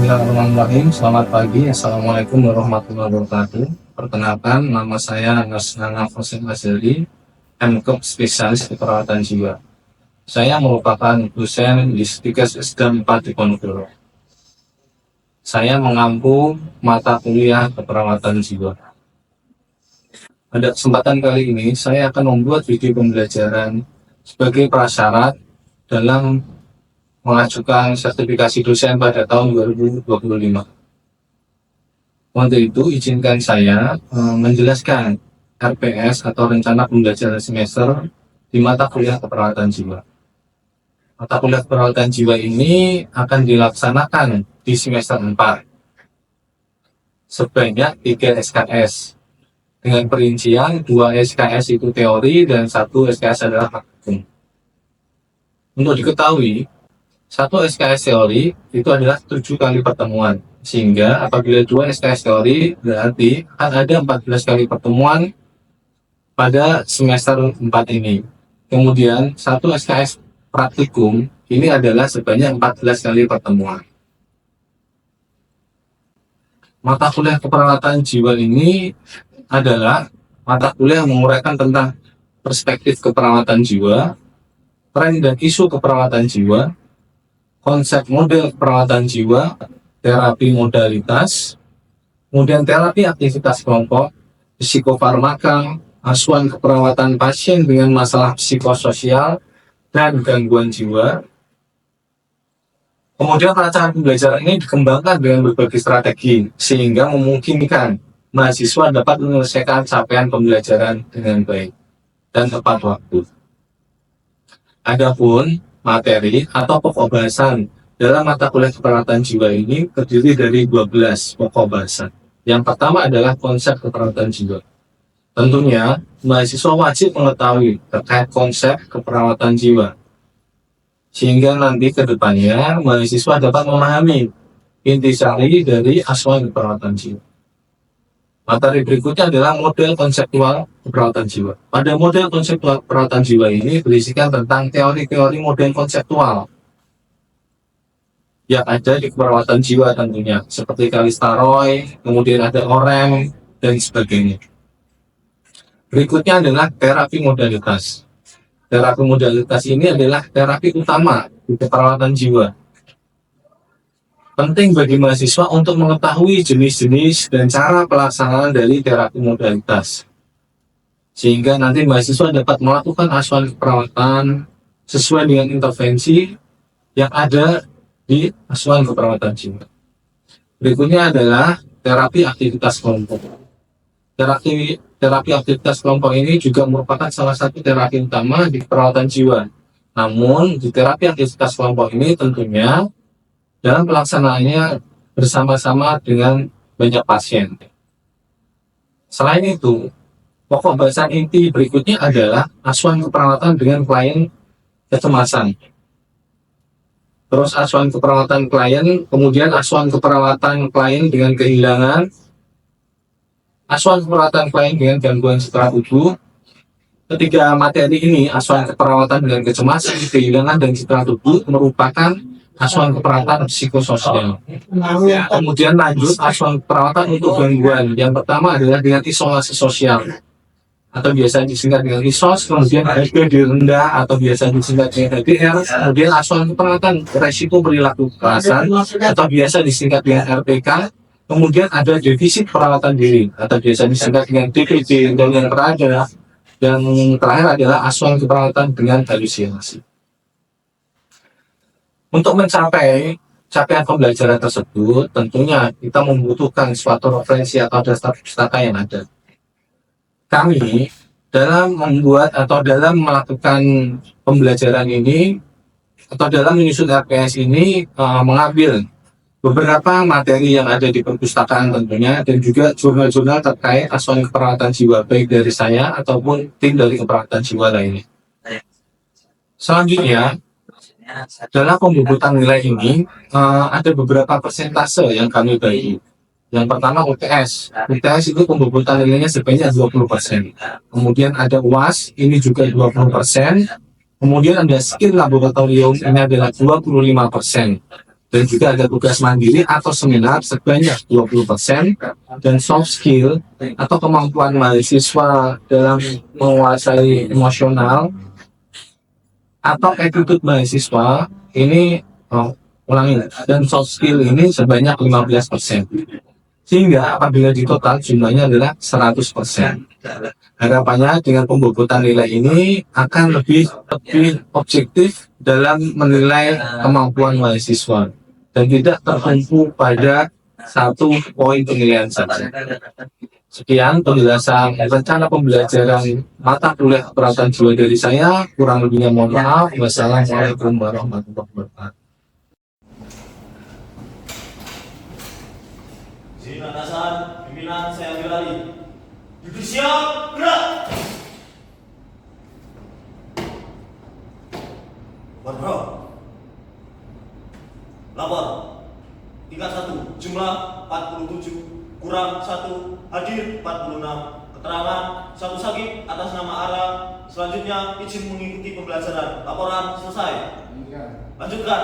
Bismillahirrahmanirrahim. Selamat pagi. Assalamualaikum warahmatullahi wabarakatuh. Perkenalkan, nama saya Nurse Nana Fosin Azari, MKOP Spesialis Keperawatan Jiwa. Saya merupakan dosen di Stikes SD 4 di Ponorogo. Saya mengampu mata kuliah keperawatan jiwa. Pada kesempatan kali ini, saya akan membuat video pembelajaran sebagai prasyarat dalam mengajukan sertifikasi dosen pada tahun 2025. Untuk itu, izinkan saya menjelaskan RPS atau Rencana Pembelajaran Semester di mata kuliah keperawatan jiwa. Mata kuliah keperawatan jiwa ini akan dilaksanakan di semester 4 sebanyak 3 SKS dengan perincian 2 SKS itu teori dan 1 SKS adalah praktikum. Untuk diketahui, 1 SKS teori itu adalah 7 kali pertemuan, sehingga apabila 2 SKS teori berarti akan ada 14 kali pertemuan pada semester 4 ini. Kemudian 1 SKS praktikum ini adalah sebanyak 14 kali pertemuan. Mata kuliah keperawatan jiwa ini adalah mata kuliah yang menguraikan tentang perspektif keperawatan jiwa, tren dan isu keperawatan jiwa, konsep model keperawatan jiwa, terapi modalitas, kemudian terapi aktivitas kelompok, psikofarmaka, asuhan keperawatan pasien dengan masalah psikososial dan gangguan jiwa. Kemudian rancangan pembelajaran ini dikembangkan dengan berbagai strategi sehingga memungkinkan mahasiswa dapat menyelesaikan capaian pembelajaran dengan baik dan tepat waktu. Adapun materi atau pokok bahasan dalam mata kuliah keperawatan jiwa ini terdiri dari 12 pokok bahasan. Yang pertama adalah konsep keperawatan jiwa. Tentunya, mahasiswa wajib mengetahui terkait konsep keperawatan jiwa, sehingga nanti ke depannya mahasiswa dapat memahami intisari dari asuhan keperawatan jiwa. Materi berikutnya adalah model konseptual keperawatan jiwa. Pada model konseptual keperawatan jiwa ini berisikan tentang teori-teori model konseptual yang ada di keperawatan jiwa tentunya, seperti Kallista Roy, kemudian ada Orem, dan sebagainya. Berikutnya adalah terapi modalitas. Terapi modalitas ini adalah terapi utama di keperawatan jiwa. Penting bagi mahasiswa untuk mengetahui jenis-jenis dan cara pelaksanaan dari terapi modalitas, sehingga nanti mahasiswa dapat melakukan asuhan keperawatan sesuai dengan intervensi yang ada di asuhan keperawatan jiwa. Berikutnya adalah terapi aktivitas kelompok. Terapi aktivitas kelompok ini juga merupakan salah satu terapi utama di keperawatan jiwa. Namun, di terapi aktivitas kelompok ini tentunya dalam pelaksanaannya bersama-sama dengan banyak pasien. Selain itu, pokok bahasan inti berikutnya adalah asuhan keperawatan dengan klien kecemasan. Terus asuhan keperawatan klien, kemudian asuhan keperawatan klien dengan kehilangan, asuhan keperawatan klien dengan gangguan citra tubuh. Ketiga materi ini, asuhan keperawatan dengan kecemasan, kehilangan, dan citra tubuh, merupakan asuhan keperawatan psikososial. Kemudian lanjut asuhan keperawatan untuk gangguan. Yang pertama adalah dengan isolasi sosial, atau biasa disingkat dengan ISOS, kemudian HPD rendah atau biasa disingkat dengan HDR, kemudian asuhan keperawatan resiko perilaku kekerasan atau biasa disingkat dengan RPK, kemudian ada defisit perawatan diri atau biasa disingkat dengan DPD, dan yang terakhir adalah asuhan keperawatan dengan halusinasi. Untuk mencapai capaian pembelajaran tersebut, tentunya kita membutuhkan suatu referensi atau dasar pustaka yang ada. Kami dalam membuat atau dalam melakukan pembelajaran ini atau dalam menyusun RPS ini mengambil beberapa materi yang ada di perpustakaan tentunya, dan juga jurnal-jurnal terkait asuhan keperawatan jiwa baik dari saya ataupun tim dari keperawatan jiwa lainnya. Selanjutnya, dalam pembubutan nilai ini ada beberapa persentase yang kami bagi. Yang pertama UTS. UTS itu pembobotan nilainya sebanyak 20%. Kemudian ada UAS, ini juga 20%. Kemudian ada skill laboratorium, ini adalah 25%. Dan juga ada tugas mandiri atau seminar sebanyak 20%, dan soft skill atau kemampuan mahasiswa dalam menguasai emosional atau attitude mahasiswa ini, ulangi, dan soft skill ini sebanyak 15%. Sehingga apabila di total jumlahnya adalah 100%. Harapannya dengan pembobotan nilai ini akan lebih objektif dalam menilai kemampuan mahasiswa dan tidak tertumpu pada satu poin penilaian saja. Sekian penjelasan rencana pembelajaran mata kuliah keperawatan jiwa dari saya. Kurang lebihnya mohon maaf. Wassalamualaikum warahmatullahi wabarakatuh. Izin atasan, pimpinan saya ambil alih. Duduk siap, gerak. Bro. Lapor. Tingkat 1, jumlah 47, kurang 1, hadir 46. Keterangan 1 sakit atas nama Ara. Selanjutnya izin mengikuti pembelajaran. Laporan selesai. Lanjutkan.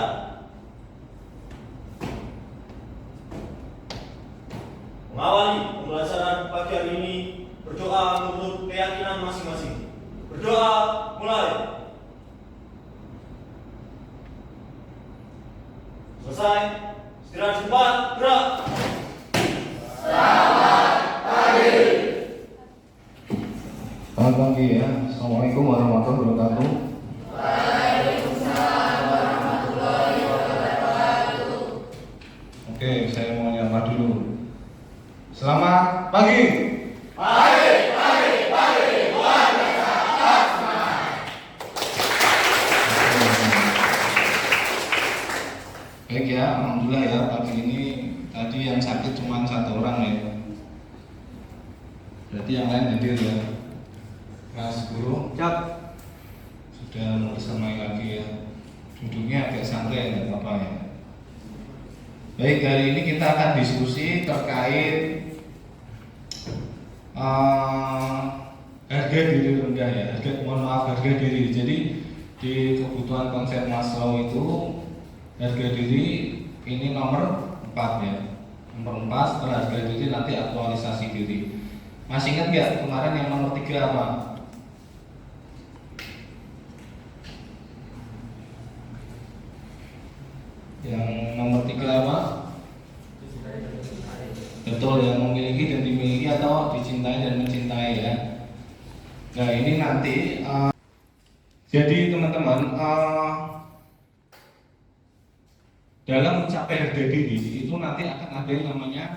Mengawali pembelajaran pagi hari ini, berdoa menurut keyakinan masing-masing. Berdoa mulai. Selesai. Istirahat cepat, gerak. Selamat pagi. Selamat pagi ya. Assalamualaikum warahmatullahi wabarakatuh. Waalaikumsalam warahmatullahi wabarakatuh. Oke, saya mau nyapa dulu. Selamat pagi. Pagi. Luar biasa. Baik ya, alhamdulillah ya, pagi ini tadi yang sakit cuma 1 orang ya. Berarti yang lain hadir ya. Mas Guru, sudah mau bersamai lagi ya. Duduknya agak santai, nggak apa-apa ya. Baik, hari ini kita akan diskusi terkait harga diri rendah ya. Harga diri. Jadi di kebutuhan konsep Maslow itu harga diri ini nomor 4 ya. Nomor 4 setelah harga diri nanti aktualisasi diri. Masih ingat nggak kemarin yang nomor 3 apa? Yang nomor 3 apa? Betul, yang memiliki dan dimiliki atau dicintai dan mencintai ya. Nah ini nanti jadi teman-teman dalam mencapai harga diri itu nanti akan ada yang namanya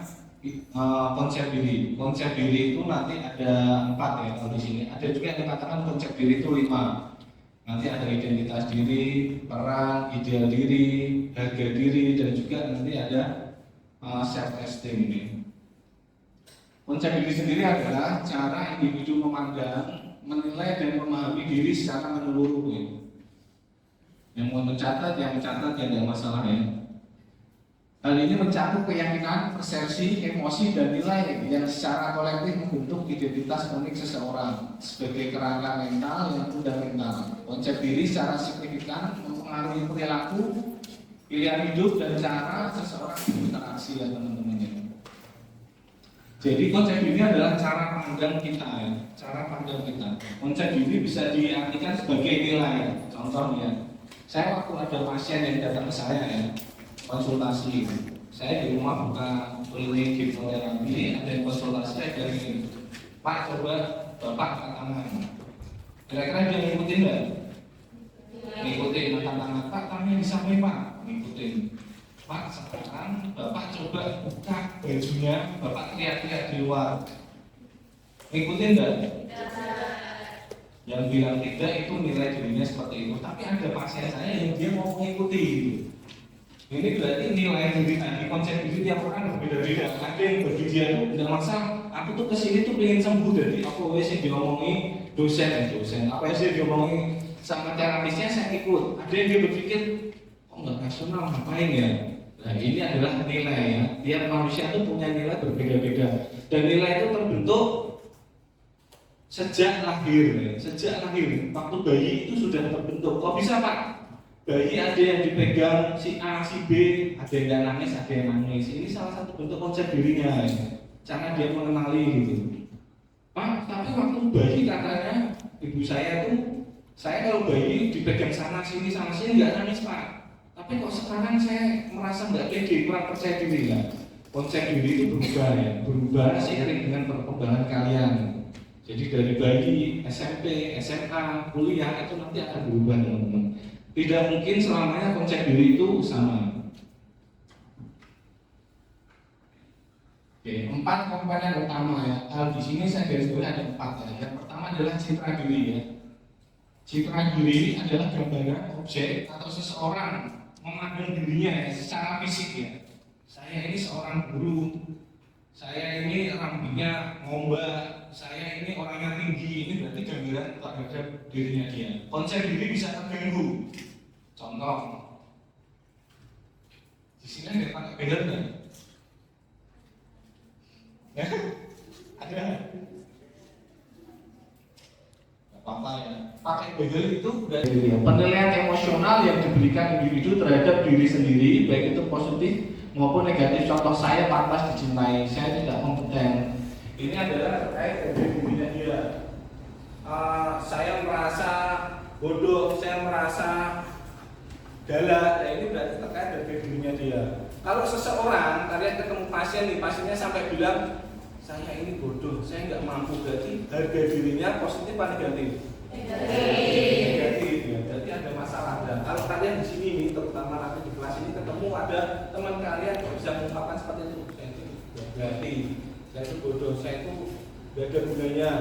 konsep diri. Konsep diri itu nanti ada 4 ya kalau di sini. Ada juga yang dikatakan konsep diri itu 5. Nanti ada identitas diri, peran, ideal diri, harga diri, dan juga nanti ada self esteem ini. Konsep diri sendiri adalah cara individu memandang, menilai dan memahami diri secara menyeluruh ya. Yang mau mencatat, yang tidak masalah ya. Hal ini mencakup keyakinan, persepsi, emosi, dan nilai yang secara kolektif membentuk identitas unik seseorang sebagai kerangka mental yang fundamental. Konsep diri secara signifikan mempengaruhi perilaku, pilihan hidup, dan cara seseorang berinteraksi ya teman-teman. Jadi konsep diri adalah cara pandang kita ya, cara pandang kita. Konsep diri bisa diartikan sebagai nilai. Contohnya, saya waktu ada pasien yang datang ke saya ya, konsultasi, saya di rumah buka klinik hipnoterapi, ada yang konsultasi saya dari Pak, coba Bapak angkat tangan. Kira-kira dia ngikutin nggak? Ngikutin, angkat tangan. Pak, tangannya disampaikan Pak, ngikutin. Pak, sekarang Bapak coba buka bajunya, Bapak teriak-teriak di luar. Ngikutin nggak? Yang bilang tidak itu nilai dirinya seperti itu. Tapi ada pasien saya yang dia mau mengikuti gitu. Ini berarti nilai diri tadi, konsep diri tiap orang berbeda-beda. Ada yang bagi dia itu tidak masalah. Aku tuh kesini tuh pengen sembuh dari aku wes yang diomongi dosen. Apa sih diomongi sama terapisnya saya ikut. Ada yang dia berpikir, kok nggak rasional ngapain ya? Nah ini adalah nilai ya. Tiap manusia itu punya nilai berbeda-beda. Dan nilai itu terbentuk sejak lahir ya. Sejak lahir, waktu bayi itu sudah terbentuk. Kok bisa Pak? bayi ada yang dipegang si A, si B, ada yang nggak nangis, ada yang nangis. Ini salah satu bentuk konsep dirinya, ya. Cara dia mengenali gitu. Pak, tapi waktu bayi katanya ibu saya tuh, saya kalau bayi dipegang sana sini nggak nangis Pak. Tapi kok sekarang saya merasa nggak pede, kurang percaya diri ya. Konsep diri itu berubah ya, berubah seiring dengan perkembangan kalian. Jadi dari bayi, SMP, SMA, kuliah itu nanti akan berubah teman-teman. Tidak mungkin selamanya konsep diri itu sama. Oke, 4 komponen utama ya. Di sini saya garis bawahi ada 4 ya. Yang pertama adalah citra diri ya. Citra diri adalah gambaran objek atau seseorang memandang dirinya ya, secara fisik ya. Saya ini seorang guru, saya ini rambutnya ngombak, saya ini orangnya tinggi. Ini berarti gambaran terhadap dirinya dia. Konsep diri bisa terganggu. Contoh, di sini ada pakai banner nggak? Ya, ada. Gak apa-apa ya. Pakai bagel itu berarti penilaian emosional yang diberikan individu terhadap diri sendiri, baik itu positif maupun negatif. Contoh, saya pantas dicintai, saya tidak kompeten. Ini adalah terkait dengan dirinya dia. Saya merasa bodoh, saya merasa galak. Ini berarti terkait dengan dirinya dia. Kalau seseorang, kalian ketemu pasien nih, pasiennya sampai bilang saya ini bodoh, saya nggak mampu, berarti harga dirinya positif atau negatif? Negatif ya, berarti ada masalah. Dan kalau kalian di sini nih, terutama nanti di kelas ini ketemu ada teman kalian yang bisa mengungkapkan seperti itu, saya itu berarti saya itu bodoh, saya itu nggak ada gunanya.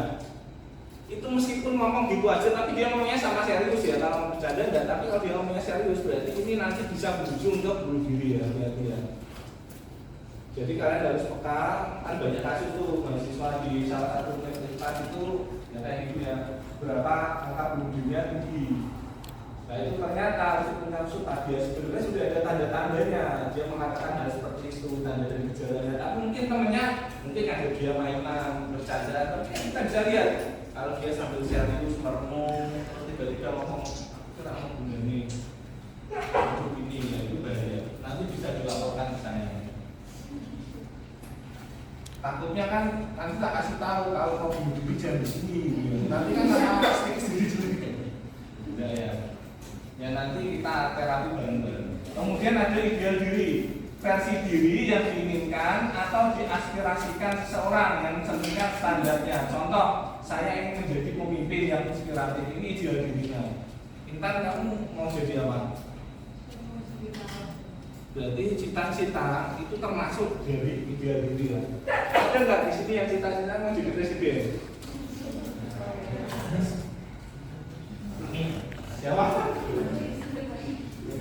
Itu meskipun ngomong gitu aja, tapi dia ngomongnya sama serius ya. Kalau bercanda enggak, tapi kalau dia ngomongnya serius berarti ini nanti bisa berujung untuk bunuh diri ya, berarti ya. Jadi kalian harus peka, kan banyak kasus tuh mahasiswa di salah satu universitas itu ya kayak gitu ya, berapa angka bunuh dirinya tinggi. Nah itu ternyata harus punya sudah dia sebenarnya sudah ada tanda-tandanya, dia mengatakan hal seperti itu, tanda dan gejalanya. Tapi mungkin temennya, mungkin ada dia mainan, bercanda, tapi kita bisa lihat kalau dia sambil serius merenung, tiba-tiba ngomong itu nama bunuh ini, hidup ini ya itu bahaya. Nanti bisa dilaporkan ke saya. Takutnya kan nanti tak kasih tahu kalau mau bunuh diri jangan di sini. Nanti kan sama sendiri. Udah ya. Ya nanti kita terapi bareng-bareng. Kemudian ada ideal diri, versi diri yang diinginkan atau diaspirasikan seseorang yang mencerminkan standarnya. Contoh, saya ingin menjadi pemimpin yang inspiratif. Ini ideal dirinya. Intan, kamu mau jadi apa? Berarti cita-cita itu termasuk dari ideal diri ya. Ada nggak di sini yang cita-cita mau jadi presiden? Siapa?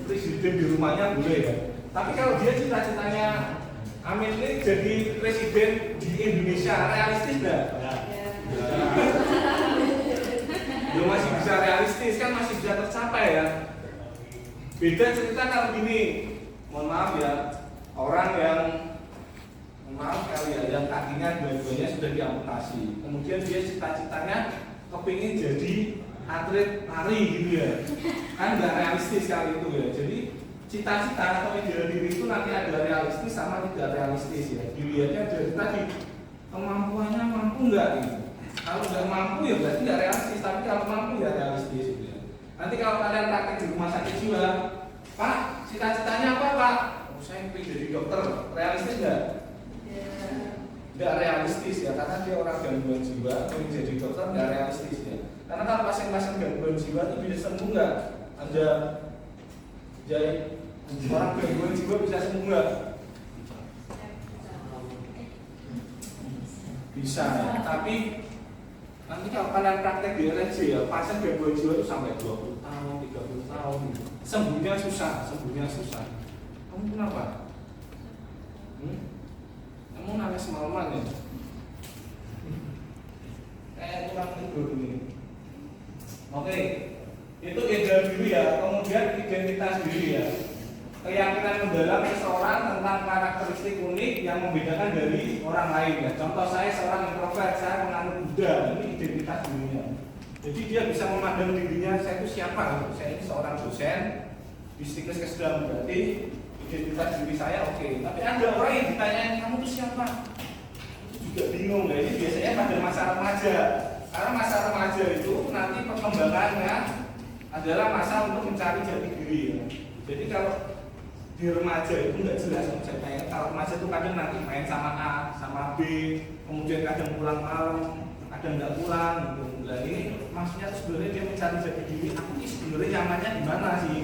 Presiden di rumahnya boleh ya. Tapi kalau dia cita-citanya Amin ini jadi presiden di Indonesia, realistis nggak? Ya masih bisa realistis kan, masih bisa tercapai ya. Beda cerita kalau gini, mohon maaf ya, orang yang maaf kali ya, yang kakinya dua-duanya sudah diamputasi, kemudian dia cita-citanya kepingin jadi atlet lari gitu ya, kan nggak realistis kali itu ya. Jadi cita-cita atau ideal diri itu nanti ada realistis sama tidak realistis ya. Dilihatnya dari tadi kemampuannya mampu nggak gitu. Kalau nggak mampu ya berarti nggak realistis, tapi kalau mampu ya realistis gitu ya. Nanti kalau kalian praktek di rumah sakit jiwa, Pak, cita-citanya apa Pak? Oh, saya ingin jadi dokter, realistis nggak? Nggak realistis ya, karena dia orang gangguan jiwa, ingin jadi dokter nggak realistis ya. Karena kalau pasien-pasien gangguan jiwa itu bisa sembuh nggak? Anda jadi orang gangguan jiwa bisa sembuh nggak? Bisa ya, tapi nanti kalau kalian praktek di RSJ ya, pasien gangguan jiwa itu sampai 20 tahun, 30 tahun sembuhnya susah. Kamu kenapa? Kamu nangis semalaman ya? Kayak kurang tidur ini. Oke, itu ideal diri ya. Kemudian identitas diri ya. Keyakinan mendalam seseorang tentang karakteristik unik yang membedakan dari orang lain ya. Contoh, saya seorang introvert, saya menganut Buddha, ini identitas dirinya. Jadi dia bisa memandang dirinya, saya itu siapa? Saya ini seorang dosen, bisnis kesedam, berarti identitas diri saya oke. Tapi ada orang yang ditanyain kamu tuh siapa, itu juga bingung. Nah, ini biasanya pada masa remaja, karena masa remaja itu nanti perkembangannya adalah masa untuk mencari jati diri ya. Jadi kalau di remaja itu nggak jelas konsepnya. Kalau remaja itu kadang nanti main sama A, sama B, kemudian kadang pulang malam, kadang nggak pulang gitu. Nah ini maksudnya sebenarnya dia mencari jati diri. Aku ini sebenarnya nyamannya di mana sih?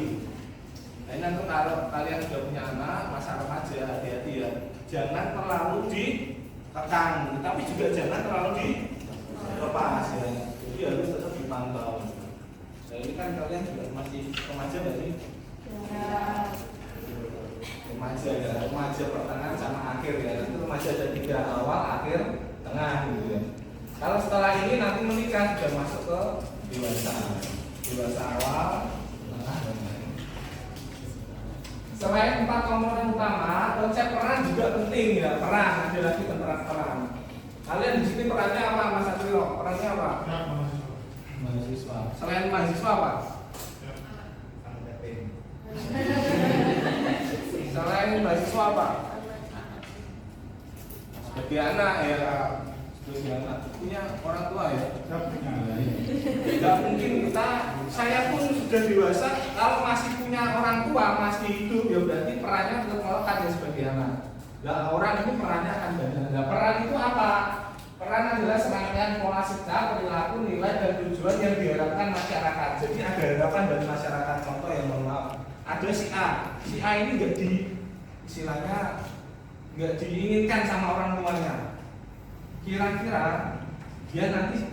Nah ini nanti kalau kalian sudah punya anak masa remaja, hati-hati ya. Jangan terlalu ditekan, tapi juga jangan terlalu dilepas ya. Jadi harus tetap dipantau. Nah ini kan kalian juga masih remaja nggak sih? Remaja ya, remaja pertengahan sama akhir ya. Nanti remaja ada 3, awal, akhir, tengah gitu ya. Kalau setelah ini nanti menikah sudah masuk ke dewasa. Dewasa awal, tengah, dan akhir. Selain 4 komponen utama, konsep peran juga penting ya. Peran, ada lagi tentang peran. Kalian di sini perannya apa Mas Satrio? Perannya apa? Mahasiswa. Selain mahasiswa apa? Selain mahasiswa apa? Sebagai anak ya, sebagai anak punya orang tua ya. Tidak mungkin saya pun sudah dewasa, kalau masih punya orang tua masih hidup ya berarti perannya tetap melekat ya sebagai anak. Nah orang ini perannya akan banyak. Nah peran itu apa? Peran adalah serangkaian pola sikap, perilaku, nilai dan tujuan yang diharapkan masyarakat. Jadi ada harapan dari masyarakat. Contoh yang mohon maaf. Ada si A ini istilahnya nggak diinginkan sama orang tuanya. Kira-kira dia nanti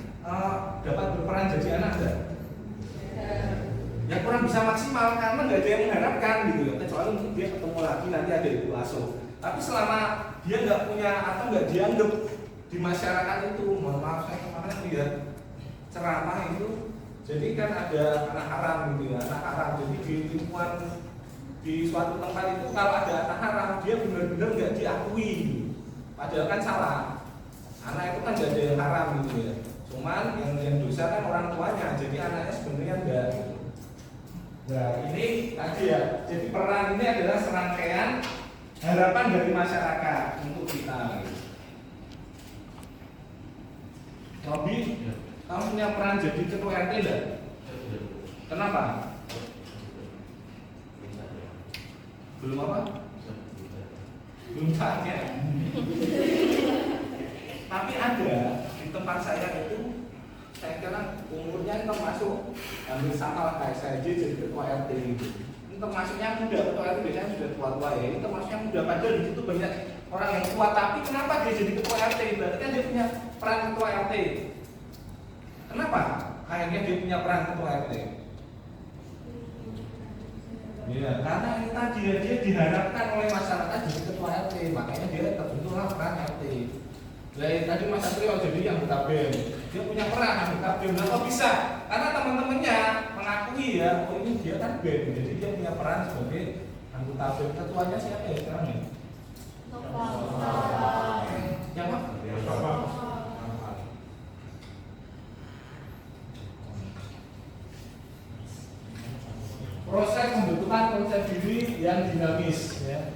dapat berperan jadi anak enggak? Ya kurang bisa maksimal karena nggak ada yang mengharapkan gitu ya. Kecuali mungkin dia ketemu lagi nanti ada ibu asuh. Tapi selama dia nggak punya atau nggak dianggap di masyarakat itu, mohon maaf saya kemarin lihat ceramah itu. Jadi kan ada anak haram gitu ya, anak haram. Jadi di lingkungan di suatu tempat itu kalau ada anak haram dia benar-benar nggak diakui. Padahal kan salah. Anak itu kan nggak ada yang haram gitu ya. Cuman yang dosa kan orang tuanya. Jadi anaknya sebenarnya enggak. Gitu. Nah ini tadi ya. Jadi peran ini adalah serangkaian harapan dari masyarakat untuk kita. Gitu. Robi, kamu punya peran jadi ketua RT enggak? Kenapa? Belum apa? Belum saatnya. Tapi ada di tempat saya itu, saya kira umurnya termasuk hampir sama lah kayak saya jadi ketua RT gitu. Ini termasuknya muda, ketua RT biasanya sudah tua-tua ya. Ini termasuknya muda, padahal di situ banyak orang yang tua. Tapi kenapa dia jadi ketua RT? Berarti kan dia punya peran ketua RT. Kenapa? Akhirnya dia punya peran ketua RT. Ya, karena ini tadi dia diharapkan oleh masyarakat jadi ketua RT, makanya dia terbentuklah peran RT. Lain tadi Mas Satrio jadi yang anggota BEM, dia punya peran anggota BEM. Nah, kok bisa? Karena teman-temannya mengakui ya, oh ini dia kan BEM, jadi dia punya peran sebagai anggota BEM. Ketuanya siapa ya sekarang ya? Siapa? Proses pembentukan konsep diri yang dinamis ya.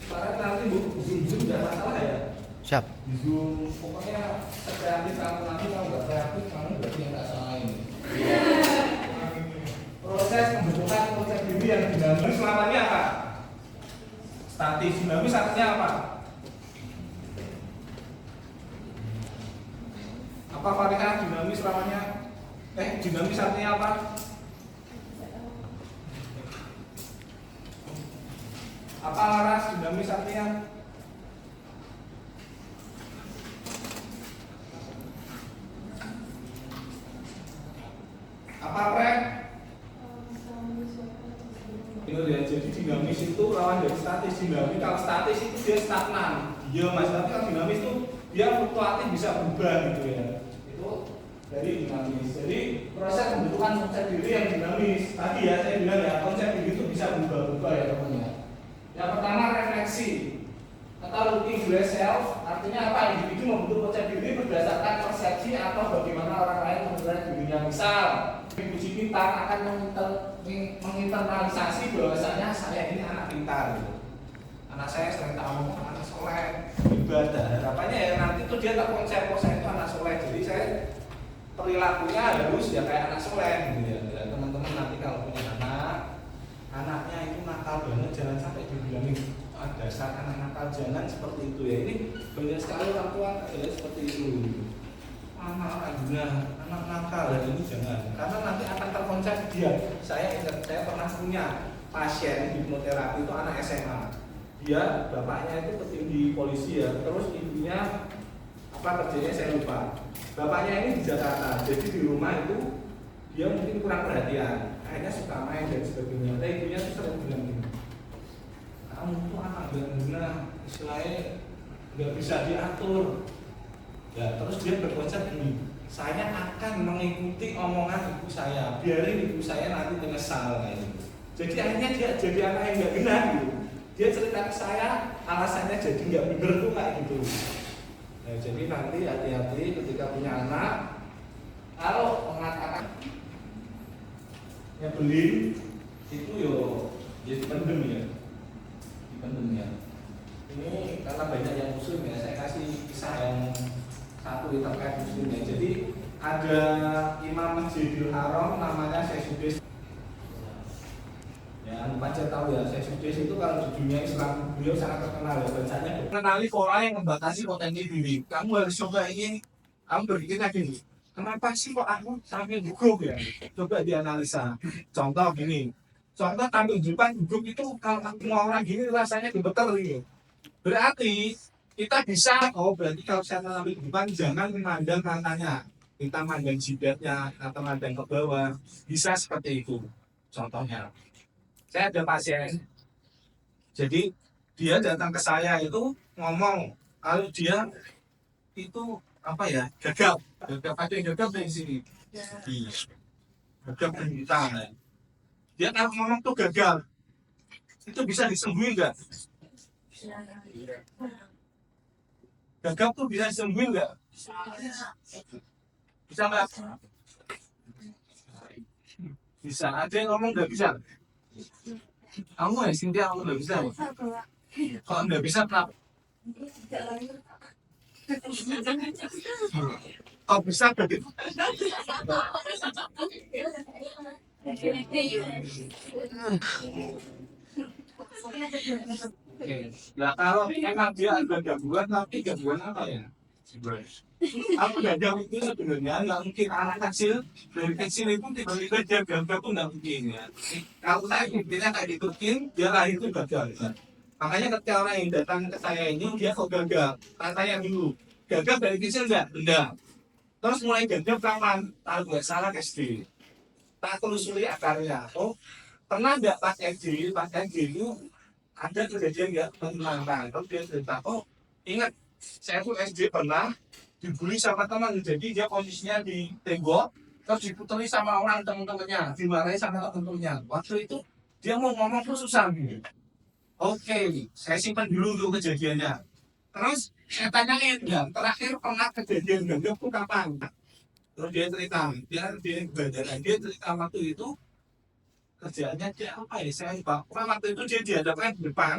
Karena nanti Zoom tidak masalah ya. Siap. Di Zoom pokoknya kreatif kamu nanti kalau nggak kreatif kamu berarti yang nggak salah ini. Proses pembentukan konsep diri yang dinamis namanya apa? Statis. Dinamis artinya apa? Apa varian dinamis namanya? Dinamis artinya apa? Apa laras dinamis artinya? Apa rek? Jadi dinamis itu lawan dari statis. Dinamis kalau statis itu dia stagnan, dia mas. Tapi kalau dinamis itu dia fluktuatif bisa berubah gitu ya. Itu dari dinamis. Jadi proses pembentukan konsep diri yang dinamis. Tadi ya saya bilang ya konsep diri itu bisa berubah-ubah ya teman-teman. Yang pertama refleksi atau looking to yourself, artinya apa? Individu membentuk konsep diri berdasarkan persepsi atau bagaimana orang lain menilai dirinya. Misal, Ibu Cipitan akan menginternalisasi bahwasanya saya ini anak pintar gitu. Anak saya sering tahu anak soleh, ibadah. Harapannya ya nanti tuh dia terkonsep oh saya itu anak soleh. Jadi saya perilakunya harus ya kayak anak soleh gitu ya. Dan teman-teman nanti kalau punya anak, anaknya itu nakal banget, jangan sampai dibilangin dasar anak nakal, jangan seperti itu ya. Ini banyak sekali orang tua adalah seperti itu. Anak nakal dan ini jangan, karena nanti akan terkonsep dia. Saya pernah punya pasien hipnoterapi itu anak SMA. Dia bapaknya itu petinggi polisi ya, terus ibunya apa kerjanya saya lupa. Bapaknya ini di Jakarta, jadi di rumah itu dia mungkin kurang perhatian, akhirnya suka main dan sebagainya. Tapi ibunya tuh sering bilang gini, kamu tuh anak benar-benar istilahnya nggak bisa diatur. Ya, terus dia berkonsep ini, saya akan mengikuti omongan ibu saya, biarin ibu saya nanti menyesal kayak gitu. Jadi akhirnya dia jadi anak yang nggak benar gitu. Dia cerita ke saya, alasannya jadi nggak benar tuh kayak gitu. Nah, jadi nanti hati-hati ketika punya anak, kalau mengatakan ya beli itu yo jadi pendem ya, dipendem ya. Ini karena banyak yang muslim ya, saya kasih kisah yang satu terkait muslimnya. Jadi ada imam Masjidil Haram namanya Syekh Sudais. Ya, anda aja tahu ya, Syekh Sudais itu kalau di dunia Islam beliau sangat terkenal ya, bacanya mengenali pola yang membatasi potensi diri. Kamu harus coba ini, kamu berpikir gini, kenapa sih kok aku sambil gugup ya? Coba dianalisa. Contoh gini, contoh tampil di depan gugup itu kalau mau orang gini rasanya gemeter gitu. Berarti kita bisa, berarti kalau saya mengambil di depan jangan memandang matanya, kita mandang jidatnya atau mandang ke bawah, bisa seperti itu. Contohnya, saya ada pasien, jadi dia datang ke saya itu ngomong kalau dia itu apa ya, gagap ada yang gagap dari sini, gagap kita. Dia kalau ngomong tuh gagal, itu bisa disembuhin nggak? Gagap tuh bisa disembuhin nggak? Bisa nggak? Bisa. Ada yang ngomong nggak bisa? Kamu ya Cynthia, kamu nggak bisa? Kalau nggak bisa kenapa? Kok bisa begitu? Nah kalau emang dia ada gangguan, tapi gangguan apa ya? Aku gajah itu sebenarnya nggak mungkin anak kecil dari kecil itu tiba-tiba dia gagap tuh nggak mungkin ya. Kalau saya buktinya kayak ditukin dia lahir itu gagal. Ya. Makanya ketika orang yang datang ke saya ini dia kok gagal, tanya dulu gagal dari kecil nggak? Terus mulai gagap kapan? Kalau nggak salah SD. Tak telusuri akarnya. Oh pernah nggak pas SD itu ada kejadian nggak menantang? Terus dia cerita, oh ingat saya tuh SD pernah dibully sama teman, jadi dia posisinya di tembok terus diputeri sama orang teman-temannya, dimarahi sama teman-temannya. Waktu itu dia mau ngomong tuh susah gitu. Oke, saya simpan dulu untuk kejadiannya. Terus saya tanyain, ya terakhir pernah kejadian gagap tuh kapan? Terus dia cerita, dia cerita waktu itu kerjaannya dia apa ya? Saya lupa. Waktu itu dia dihadapkan di depan,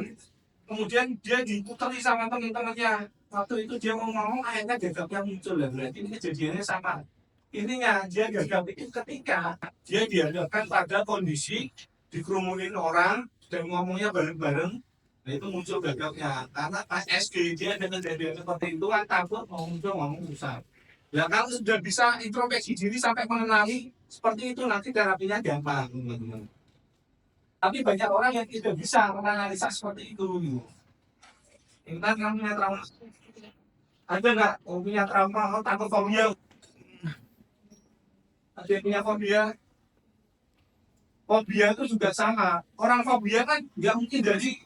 kemudian dia diputeri sama teman-temannya. Waktu itu dia mau ngomong akhirnya gagap yang muncul ya, berarti ini kejadiannya sama. Intinya dia gagap itu ketika dia dihadapkan pada kondisi dikerumunin orang dan ngomongnya bareng-bareng, nah itu muncul gagapnya. Karena pas SD dia dengan kejadian seperti itu kan takut mau muncul ngomong susah. Ya kalau sudah bisa introspeksi diri sampai mengenali seperti itu nanti terapinya gampang teman-teman. Tapi banyak orang yang tidak bisa menganalisa seperti itu. Intan kamu punya trauma? Ada nggak? Oh, punya trauma? Oh, takut fobia? Ada yang punya fobia? Fobia itu juga sama. Orang fobia kan nggak mungkin dari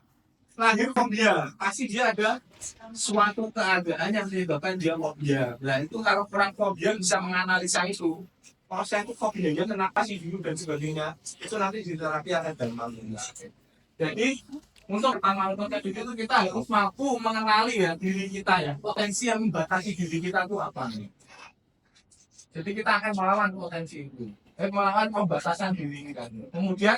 lahir fobia. Pasti dia ada suatu keadaan yang menyebabkan dia fobia. Nah itu kalau orang fobia bisa menganalisa itu. Kalau saya itu fobianya kenapa sih dulu dan sebagainya. Itu nanti di terapi akan gampang. Jadi untuk pertama itu kita harus mampu mengenali ya diri kita ya, potensi yang membatasi diri kita itu apa nih. Jadi kita akan melawan potensi itu. Melawan pembatasan diri ini kan. Kemudian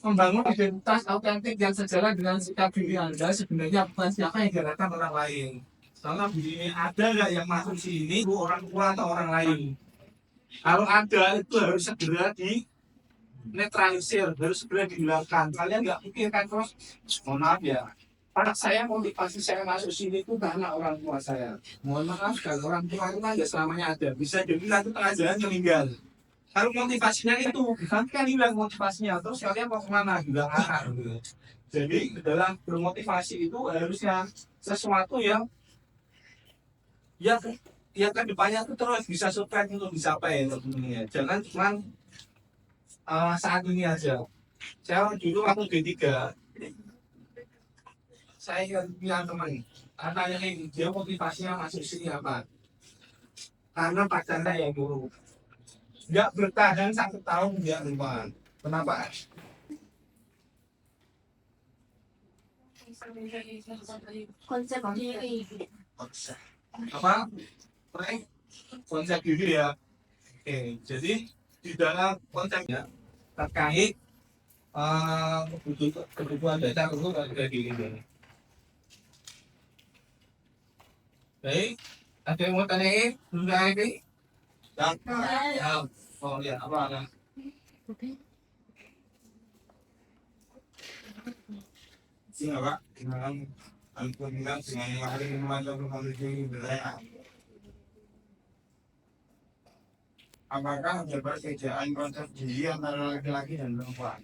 membangun identitas autentik yang sejalan dengan sikap diri Anda sebenarnya bukan siapa yang diharapkan orang lain. Soalnya begini, ada nggak yang masuk sini itu orang tua atau orang lain? Kalau ada itu harus segera di netralisir, harus segera dihilangkan. Kalian nggak pikirkan terus, mohon maaf ya. Anak saya motivasi saya masuk sini itu karena orang tua saya. Mohon maaf kalau orang tua itu kan nggak selamanya ada. Bisa jadi nanti tengah jalan meninggal. Kalau motivasinya itu, nanti kan hilang motivasinya. Terus kalian mau kemana? Hilang arah. Gitu. Jadi dalam bermotivasi itu harusnya sesuatu yang ke depannya itu terus bisa survive untuk dicapai tentunya. Jangan cuma saat ini aja. Saya dulu waktu D3, saya punya teman, katanya dia motivasinya masuk sini apa? Karena pacarnya yang dulu nggak bertahan 1 tahun dia lupa. Kenapa? konsep diri. Apa? Frank? Konsep diri ya. Oke, jadi di dalam konsepnya terkait kebutuhan dasar untuk harga diri ini. Baik, ada yang mau tanyain? Sudah ini? Ya. Oh ya, apa? Siapa? Dengan Alhamdulillah dengan hari memandang memiliki wilayah. Apakah ada perbedaan konsep diri antara laki-laki dan perempuan?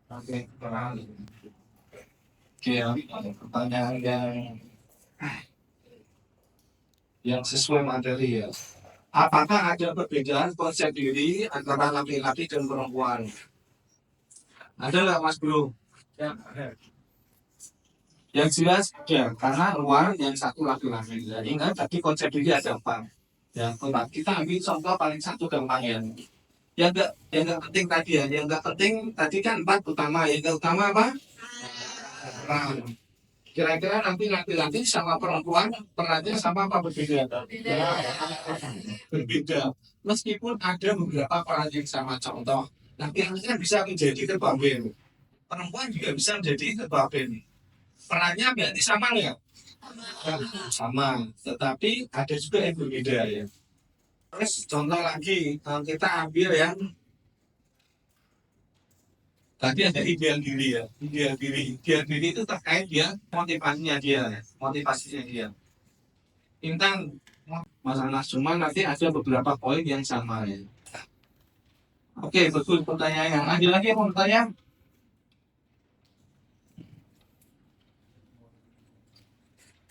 Oke, terang. Oke, pertanyaan yang sesuai materi ya. Apakah ada perbedaan konsep diri antara laki-laki dan perempuan? Ada nggak Mas Bro? Ya, ada. Yang jelas ya, karena luar yang satu laki-laki. Jadi kan tadi konsep diri ada 4. Ya, kita ambil contoh paling satu gampang ya. Yang nggak penting tadi ya, yang nggak penting tadi kan 4 utama. Yang nggak utama apa? Nah, kira-kira nanti laki-laki sama perempuan perannya sama apa berbeda? Berbeda. Meskipun ada beberapa peran yang sama, contoh laki-laki kan bisa menjadi ketua BEM, perempuan juga bisa menjadi ketua BEM. Perannya berarti sama nggak? Sama, tetapi ada juga yang berbeda ya. Terus contoh lagi, kalau kita ambil yang tadi ada ideal diri ya. Ideal diri itu terkait dia motivasinya dia. Intan masalah cuma nanti ada beberapa poin yang sama ya. Oke, betul pertanyaan. Ada lagi yang mau bertanya?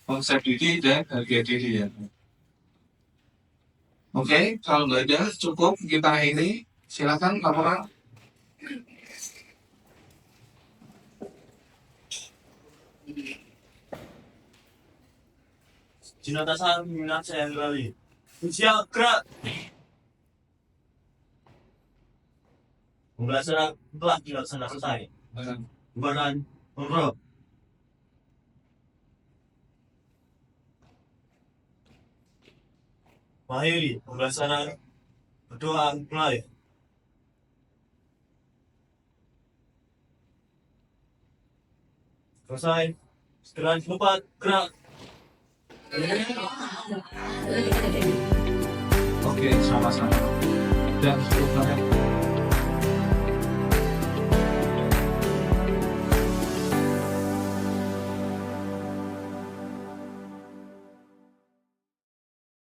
Konsep diri dan harga diri ya. Oke, kalau nggak ada cukup kita ini silakan laporan. Jinatasan minat saya kembali. Usia gerak. Pembelajaran telah dilaksanakan selesai. Bubaran ngobrol. Mengakhiri pembelajaran berdoa mulai. Selesai. Segera cepat gerak. Oke, sama-sama. Dan cukup banyak.